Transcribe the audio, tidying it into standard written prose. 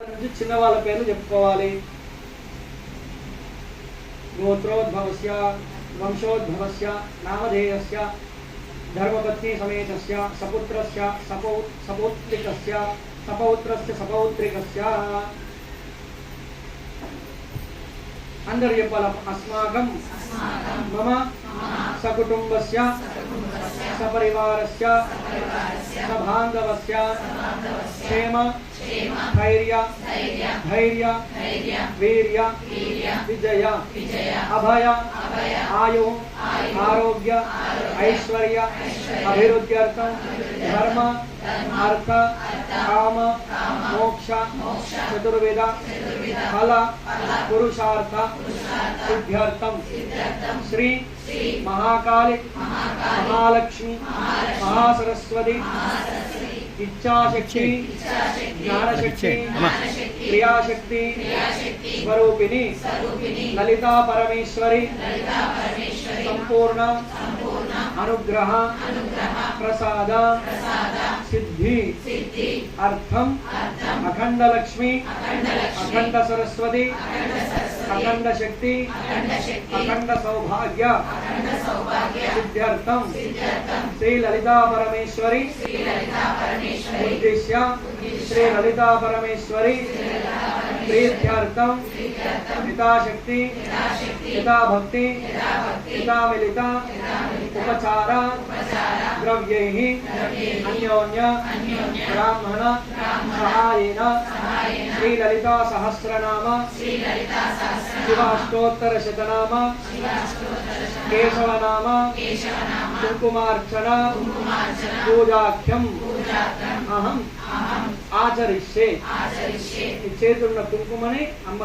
నుంచి చిన్న వాళ్ళ పేర్లు చెప్పుకోవాలి. గోత్రోద్భవస్య వంశోద్భవస్య నామధేయస్య ధర్మపత్ని సమేతస్య సపుత్రస్య సపౌత్రికస్య సపౌత్రస్య సపౌత్రికస్య అందరూ చెప్పాలి. అస్మాకం మమ సకుటుంబస్య సపరివారస్య సబాంధవస్య క్షేమ ధైర్య వీర్య విజయ అభయ ఆయు ఆరోగ్య ఐశ్వర్య అభివృద్ధ్యర్థం ధర్మ అర్థ కామ మోక్ష చతుర్విధ ఫల పురుషార్థ సిద్ధ్యర్థం శ్రీ మహాకాళి మహాలక్ష్మి మహాసరస్వతి ఇచ్ఛాశక్తి జ్ఞానశక్తి క్రియాశక్తి స్వరూపిణి లలితా పరమేశ్వరి సంపూర్ణ అనుగ్రహ ప్రసాద సిద్ధి అర్థం అఖండ లక్ష్మి అఖండ సరస్వతి అఖండ శక్తి అఖండ సౌభాగ్య సిద్ధ్యర్థం శ్రీ లలితా పరమేశ్వరి ఉద్దేశ్య శ్రీ లలితా పరమేశ్వరి ప్రీత్యర్థం యథాశక్తి యథాభక్తి యథామిలిత ఉపచార ద్రవ్యైః అన్యోన్య బ్రాహ్మణ సహాయేన శ్రీ లలితా సహస్రనామ శివాష్టోత్తర శతనామ కేశవనామ కుంకుమార్చన పూజాఖ్యం అహం ఆచరిష్యే. చేతున్న కుంకుమని అమ్మ